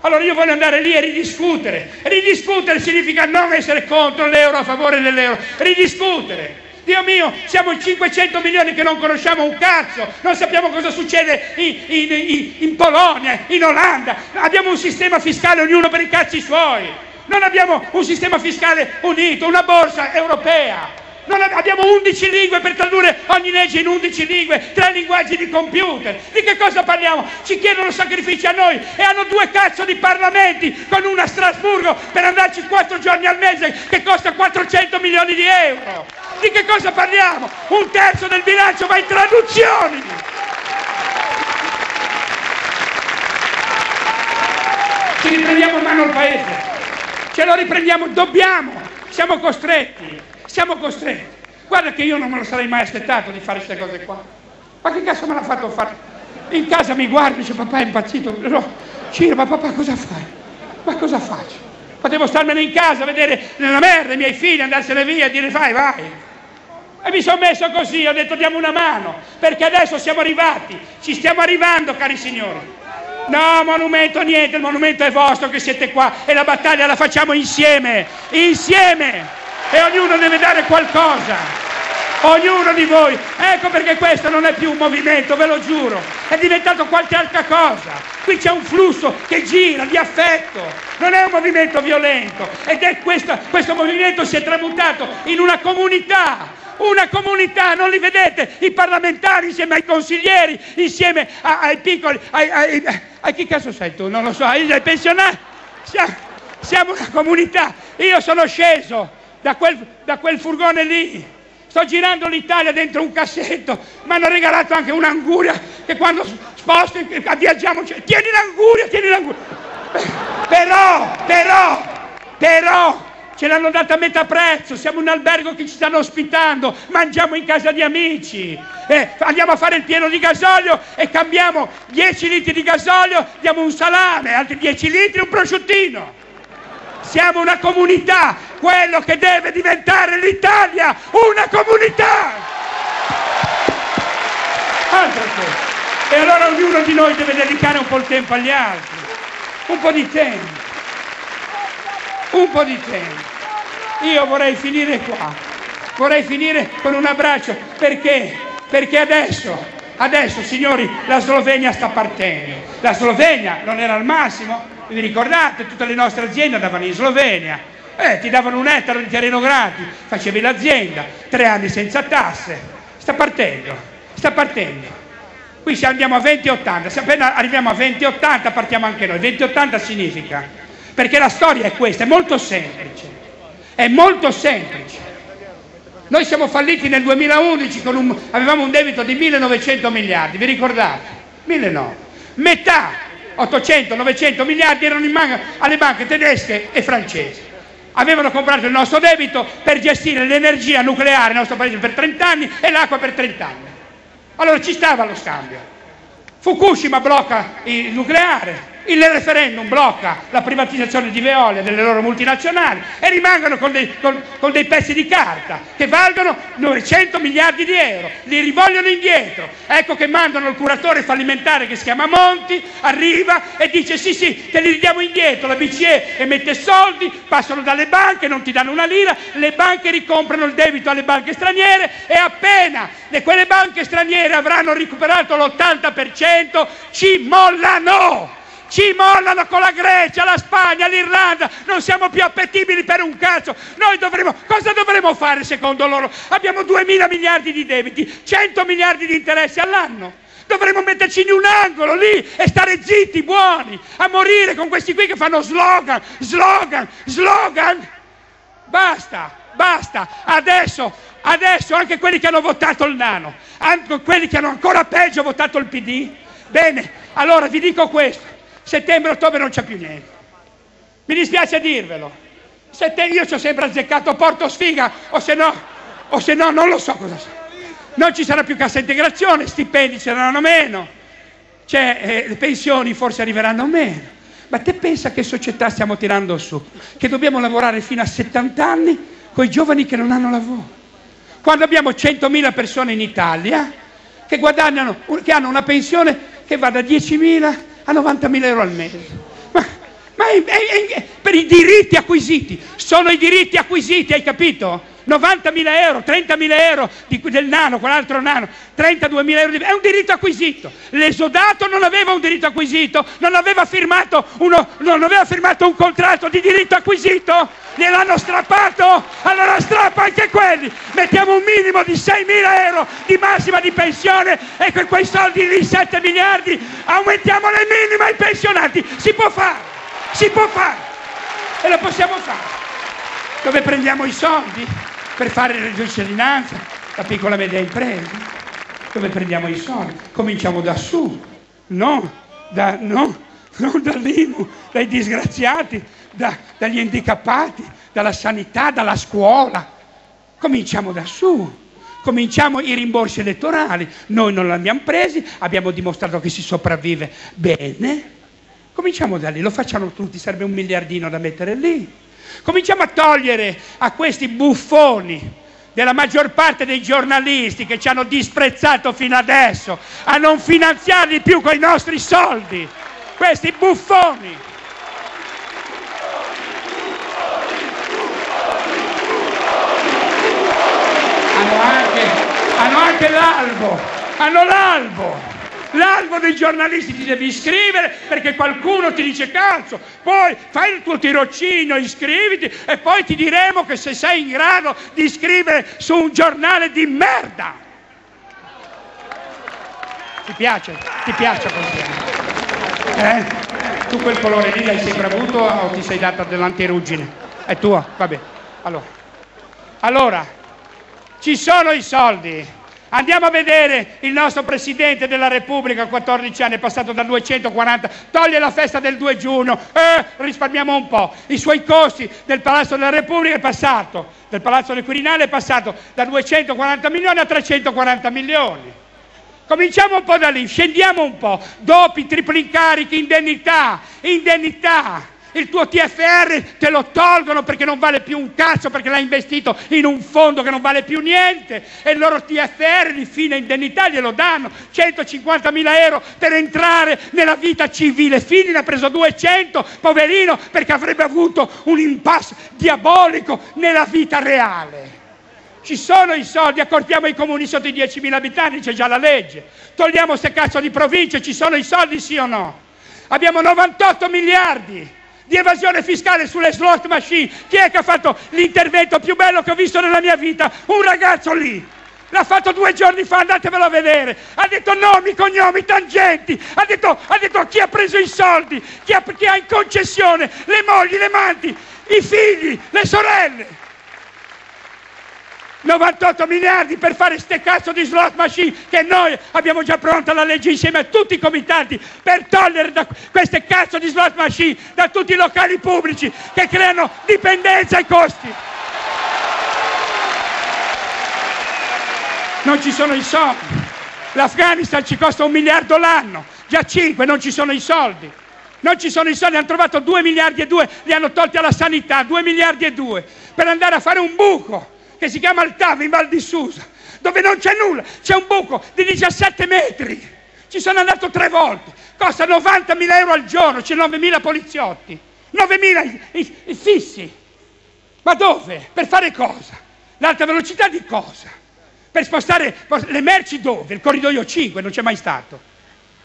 Allora io voglio andare lì e ridiscutere. Ridiscutere significa non essere contro l'euro, a favore dell'euro. Ridiscutere. Dio mio, siamo in 500 milioni che non conosciamo un cazzo, non sappiamo cosa succede in Polonia, in Olanda. Abbiamo un sistema fiscale ognuno per i cazzi suoi, non abbiamo un sistema fiscale unito, una borsa europea. Abbiamo 11 lingue per tradurre ogni legge in 11 lingue, 3 linguaggi di computer. Di che cosa parliamo? Ci chiedono sacrifici a noi e hanno 2 cazzo di parlamenti, con una a Strasburgo per andarci 4 giorni al mese che costa 400 milioni di euro. Di che cosa parliamo? 1/3 del bilancio va in traduzioni. Ci riprendiamo in mano il paese, ce lo riprendiamo, siamo costretti. Guarda che io non me lo sarei mai aspettato di fare queste cose qua. Ma che cazzo me l'ha fatto fare? In casa mi guardi e dice papà è impazzito. Ciro, ma papà cosa fai? Ma cosa faccio? Potevo starmene in casa a vedere nella merda i miei figli, andarsene via e dire vai. E mi sono messo così, ho detto diamo una mano, perché adesso siamo arrivati, ci stiamo arrivando cari signori. No, monumento niente, il monumento è vostro che siete qua e la battaglia la facciamo insieme. E ognuno deve dare qualcosa, ognuno di voi. Ecco perché questo non è più un movimento, ve lo giuro, è diventato qualche altra cosa. Qui c'è un flusso che gira di affetto, non è un movimento violento, ed è questo movimento si è tramutato in una comunità, non li vedete? I parlamentari insieme ai consiglieri, insieme ai piccoli, a chi cazzo sei tu? Non lo so, ai pensionati. Siamo una comunità. Io sono sceso da quel furgone lì, sto girando l'Italia dentro un cassetto, mi hanno regalato anche un'anguria che quando sposto viaggiamo, tieni l'anguria, però ce l'hanno data a metà prezzo, siamo un albergo che ci stanno ospitando, mangiamo in casa di amici, andiamo a fare il pieno di gasolio e cambiamo 10 litri di gasolio, diamo un salame, altri 10 litri un prosciuttino. Siamo una comunità, quello che deve diventare l'Italia, una comunità! Altra cosa. E allora ognuno di noi deve dedicare un po' il tempo agli altri, un po' di tempo. Io vorrei finire qua, vorrei finire con un abbraccio, perché adesso signori, la Slovenia sta partendo. La Slovenia non era al massimo, Vi ricordate? Tutte le nostre aziende andavano in Slovenia, ti davano 1 ettaro di terreno gratis, facevi l'azienda, 3 anni senza tasse. Sta partendo. Qui se andiamo a 20-80, se appena arriviamo a 20-80 partiamo anche noi. 20-80 significa, perché la storia è questa, è molto semplice. Noi siamo falliti nel 2011, avevamo un debito di 1.900 miliardi, vi ricordate? 1.900. Metà, 800-900 miliardi, erano in mano alle banche tedesche e francesi. Avevano comprato il nostro debito per gestire l'energia nucleare nel nostro paese per 30 anni e l'acqua per 30 anni. Allora ci stava lo scambio. Fukushima blocca il nucleare, il referendum blocca la privatizzazione di Veolia, delle loro multinazionali, e rimangono con dei pezzi di carta che valgono 900 miliardi di euro, li rivogliono indietro. Ecco che mandano il curatore fallimentare che si chiama Monti, arriva e dice sì, te li ridiamo indietro, la BCE emette soldi, passano dalle banche, non ti danno una lira, le banche ricomprano il debito alle banche straniere e appena quelle banche straniere avranno recuperato l'80% ci mollano con la Grecia, la Spagna, l'Irlanda, non siamo più appetibili per un cazzo. Cosa dovremo fare secondo loro? Abbiamo 2.000 miliardi di debiti, 100 miliardi di interessi all'anno. Dovremmo metterci in un angolo lì e stare zitti, buoni, a morire con questi qui che fanno slogan. Basta. Adesso anche quelli che hanno votato il Nano, anche quelli che hanno ancora peggio votato il PD. Bene, allora vi dico questo. Settembre-ottobre non c'è più niente. Mi dispiace dirvelo. Io ci ho sempre azzeccato Porto Sfiga, o se no non lo so cosa sia. Non ci sarà più cassa integrazione, stipendi saranno meno, le pensioni forse arriveranno meno. Ma te pensa che società stiamo tirando su? Che dobbiamo lavorare fino a 70 anni con i giovani che non hanno lavoro. Quando abbiamo 100.000 persone in Italia che hanno una pensione che va da 10.000 a 90.000 euro al mese. Ma è per i diritti acquisiti. Sono i diritti acquisiti, hai capito? 90.000 euro, 30.000 euro del Nano, quell'altro Nano, 32.000 euro è un diritto acquisito. L'esodato non aveva un diritto acquisito, non aveva firmato un contratto di diritto acquisito, gliel'hanno strappato, allora strappa anche quelli. Mettiamo un minimo di 6.000 euro di massima di pensione e con quei soldi lì, 7 miliardi, aumentiamo le minime ai pensionati. Si può fare e lo possiamo fare. Dove prendiamo i soldi? Per fare il reddito di cittadinanza, la piccola e media impresa. Dove prendiamo i soldi? Cominciamo da su, non dall'IMU, dai disgraziati, dagli handicappati, dalla sanità, dalla scuola. Cominciamo da su, cominciamo i rimborsi elettorali. Noi non li abbiamo presi, abbiamo dimostrato che si sopravvive bene. Cominciamo da lì, lo facciano tutti, serve 1 miliardino da mettere lì. Cominciamo a togliere a questi buffoni della maggior parte dei giornalisti che ci hanno disprezzato fino adesso, a non finanziarli più con i nostri soldi. Questi buffoni. Hanno anche l'albo. L'albo dei giornalisti, ti devi iscrivere perché qualcuno ti dice cazzo, poi fai il tuo tirocinio, iscriviti e poi ti diremo che se sei in grado di iscrivere su un giornale di merda. Ti piace così? Tu quel colore lì l'hai sempre avuto o ti sei data dell'antiruggine? È tua? Vabbè. Allora, ci sono i soldi. Andiamo a vedere il nostro Presidente della Repubblica a 14 anni, è passato da 240, toglie la festa del 2 giugno, risparmiamo un po'. I suoi costi del Palazzo della Repubblica del Palazzo del Quirinale è passato da 240 milioni a 340 milioni. Cominciamo un po' da lì, scendiamo un po', doppi, tripli incarichi, indennità. Il tuo TFR te lo tolgono perché non vale più un cazzo, perché l'hai investito in un fondo che non vale più niente, e il loro TFR di fine indennità glielo danno, 150.000 euro per entrare nella vita civile. Fini ne ha preso 200, poverino, perché avrebbe avuto un impasse diabolico nella vita reale. Ci sono i soldi, accorpiamo i comuni sotto i 10.000 abitanti, c'è già la legge, togliamo queste cazzo di province, ci sono i soldi sì o no? Abbiamo 98 miliardi di evasione fiscale sulle slot machine. Chi è che ha fatto l'intervento più bello che ho visto nella mia vita? Un ragazzo lì. L'ha fatto 2 giorni fa, andatevelo a vedere. Ha detto nomi, cognomi, tangenti. Ha detto chi ha preso i soldi, chi ha in concessione le mogli, le amanti, i figli, le sorelle. 98 miliardi per fare ste cazzo di slot machine, che noi abbiamo già pronta la legge insieme a tutti i comitati per togliere da queste cazzo di slot machine da tutti i locali pubblici che creano dipendenza e costi. Non ci sono i soldi. L'Afghanistan ci costa 1 miliardo l'anno, già 5, non ci sono i soldi. Non ci sono i soldi, hanno trovato 2 miliardi e 2, li hanno tolti alla sanità, 2 miliardi e 2, per andare a fare un buco che si chiama il TAV in Val di Susa, dove non c'è nulla, c'è un buco di 17 metri. Ci sono andato 3 volte, costa 90.000 euro al giorno, c'è 9.000 poliziotti, 9.000 i fissi. Ma dove? Per fare cosa? L'alta velocità di cosa? Per spostare le merci dove? Il corridoio 5 non c'è mai stato.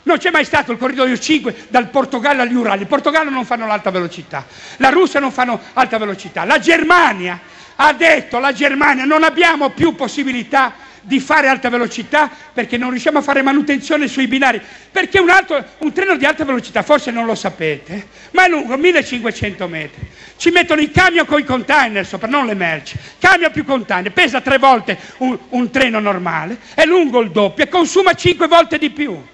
Non c'è mai stato il corridoio 5 dal Portogallo agli Urali. Il Portogallo non fanno l'alta velocità, la Russia non fanno alta velocità. La Germania ha detto, non abbiamo più possibilità di fare alta velocità perché non riusciamo a fare manutenzione sui binari. Perché un treno di alta velocità, forse non lo sapete, ma è lungo 1500 metri. Ci mettono i camion con i container sopra, non le merci. Camion più container, pesa 3 volte un treno normale, è lungo il doppio e consuma 5 volte di più.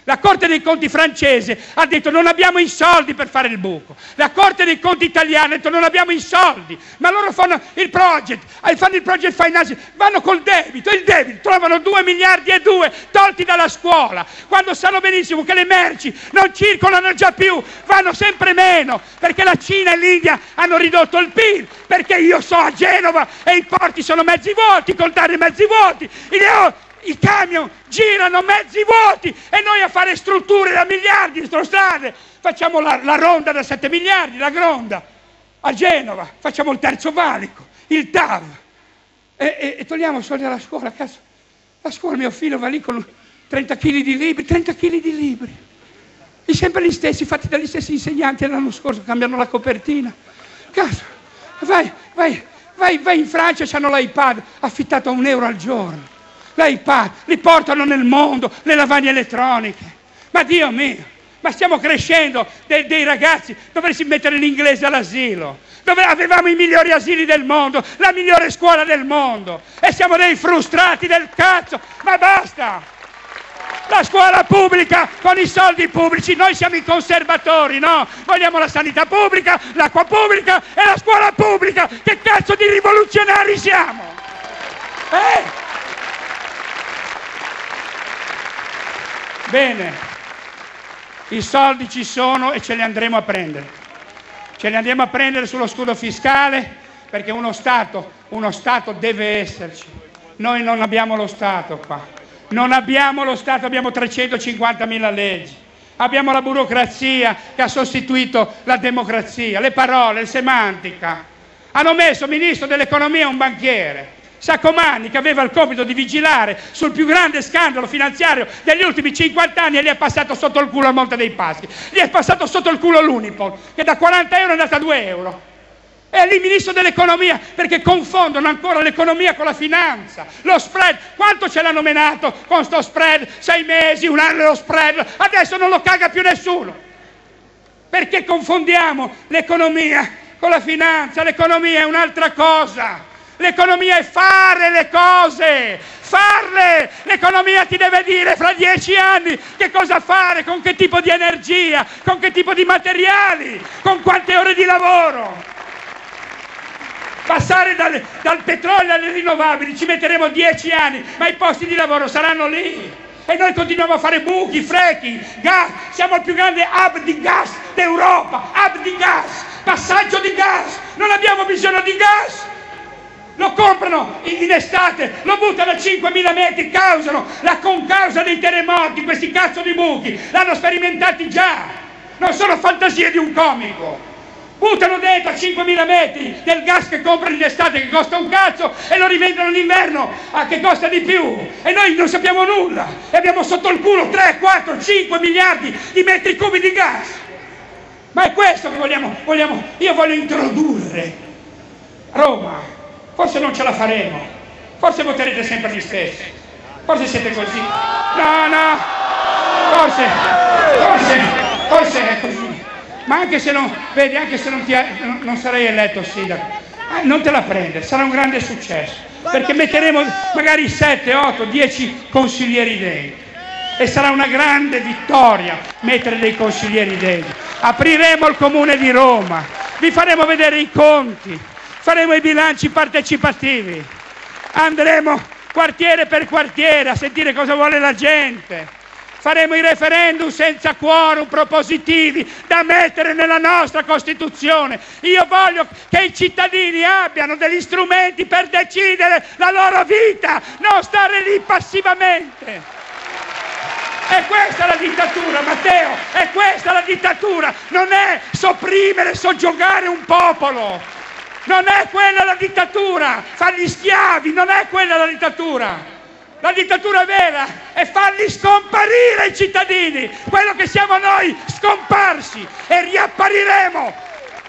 La Corte dei Conti francese ha detto non abbiamo i soldi per fare il buco. La Corte dei Conti italiana ha detto non abbiamo i soldi. Ma loro fanno il project finance, vanno col debito. Il debito trovano 2 miliardi e 2 tolti dalla scuola, quando sanno benissimo che le merci non circolano già più, vanno sempre meno, perché la Cina e l'India hanno ridotto il PIL, perché io so a Genova e i porti sono mezzi vuoti, i container mezzi vuoti, i camion girano mezzi vuoti e noi a fare strutture da miliardi, autostrade, facciamo la ronda da 7 miliardi, la Gronda, a Genova, facciamo il terzo valico, il TAV e togliamo soldi alla scuola. Cazzo, la scuola, mio figlio va lì con 30 kg di libri, 30 kg di libri, e sempre gli stessi, fatti dagli stessi insegnanti l'anno scorso, cambiano la copertina. Cazzo, vai in Francia, c'hanno l'iPad affittato a €1 al giorno. L'iPad, li portano nel mondo, le lavagne elettroniche. Ma Dio mio, ma stiamo crescendo dei ragazzi, dovresti mettere l'inglese all'asilo, dove avevamo i migliori asili del mondo, la migliore scuola del mondo, e siamo dei frustrati del cazzo. Ma basta! La scuola pubblica con i soldi pubblici, noi siamo i conservatori, no? Vogliamo la sanità pubblica, l'acqua pubblica e la scuola pubblica. Che cazzo di rivoluzionari siamo? Bene, i soldi ci sono e ce li andremo a prendere. Ce li andremo a prendere sullo scudo fiscale, perché uno Stato deve esserci. Noi non abbiamo lo Stato qua. Non abbiamo lo Stato, abbiamo 350.000 leggi. Abbiamo la burocrazia che ha sostituito la democrazia, le parole, la semantica. Hanno messo ministro dell'economia un banchiere, Saccomanni, che aveva il compito di vigilare sul più grande scandalo finanziario degli ultimi 50 anni, e gli è passato sotto il culo a Monte dei Paschi. Gli è passato sotto il culo l'Unipol, che da 40 euro è andata a 2 euro. È lì ministro dell'economia, perché confondono ancora l'economia con la finanza. Lo spread, quanto ce l'hanno menato con sto spread? 6 mesi, 1 anno lo spread, adesso non lo caga più nessuno. Perché confondiamo l'economia con la finanza? L'economia è un'altra cosa. L'economia è fare le cose, farle. L'economia ti deve dire fra 10 anni che cosa fare, con che tipo di energia, con che tipo di materiali, con quante ore di lavoro. Passare dal petrolio alle rinnovabili ci metteremo 10 anni, ma i posti di lavoro saranno lì. E noi continuiamo a fare buchi, fracking, gas. Siamo il più grande hub di gas d'Europa, hub di gas, passaggio di gas. Non abbiamo bisogno di gas. Lo comprano in estate, lo buttano a 5.000 metri, causano la concausa dei terremoti, questi cazzo di buchi. L'hanno sperimentati già. Non sono fantasie di un comico. Buttano dentro a 5.000 metri del gas che comprano in estate che costa un cazzo e lo rivendono in inverno a che costa di più. E noi non sappiamo nulla e abbiamo sotto il culo 3, 4, 5 miliardi di metri cubi di gas. Ma è questo che vogliamo. Io voglio introdurre Roma. Forse non ce la faremo. Forse voterete sempre gli stessi. Forse siete così. No. Forse è così. Ma anche se non, vedi, anche se non sarei eletto sindaco, non te la prendere, sarà un grande successo, perché metteremo magari 7, 8, 10 consiglieri dentro e sarà una grande vittoria mettere dei consiglieri dentro. Apriremo il comune di Roma, vi faremo vedere i conti, faremo i bilanci partecipativi, andremo quartiere per quartiere a sentire cosa vuole la gente. Faremo i referendum senza quorum propositivi da mettere nella nostra Costituzione. Io voglio che i cittadini abbiano degli strumenti per decidere la loro vita, non stare lì passivamente. E questa è la dittatura, Matteo, è questa la dittatura. Non è sopprimere, soggiogare un popolo. Non è quella la dittatura. Fargli schiavi, non è quella la dittatura. La dittatura vera è farli scomparire i cittadini, quello che siamo noi, scomparsi, e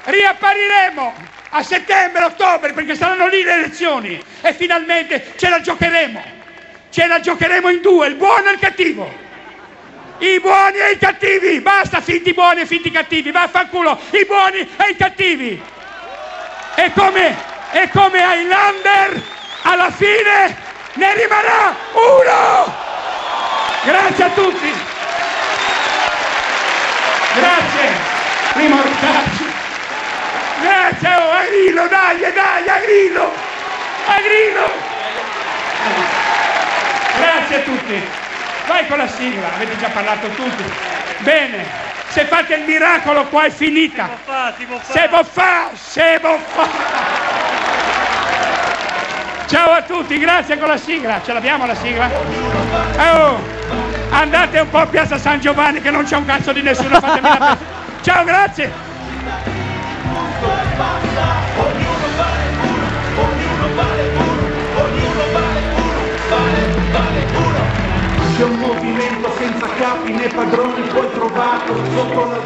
riappariremo a settembre, ottobre, perché saranno lì le elezioni e finalmente ce la giocheremo in due, il buono e il cattivo, i buoni e i cattivi, basta finti buoni e finti cattivi, vaffanculo, i buoni e i cattivi, e come Highlander alla fine ne rimarrà uno! Grazie a tutti! Grazie! Primo ortaggio! Grazie! Oh, a Grillo, dai, a Grillo! A Grillo! Grazie a tutti! Vai con la sigla, avete già parlato tutti. Bene, se fate il miracolo qua è finita. Se può fare. Ciao a tutti, grazie con la sigla. Ce l'abbiamo la sigla? Andate un po' a Piazza San Giovanni che non c'è un cazzo di nessuno, fatemi la festa. Ciao, grazie. C'è un movimento senza capi né padroni, poi trovato sotto la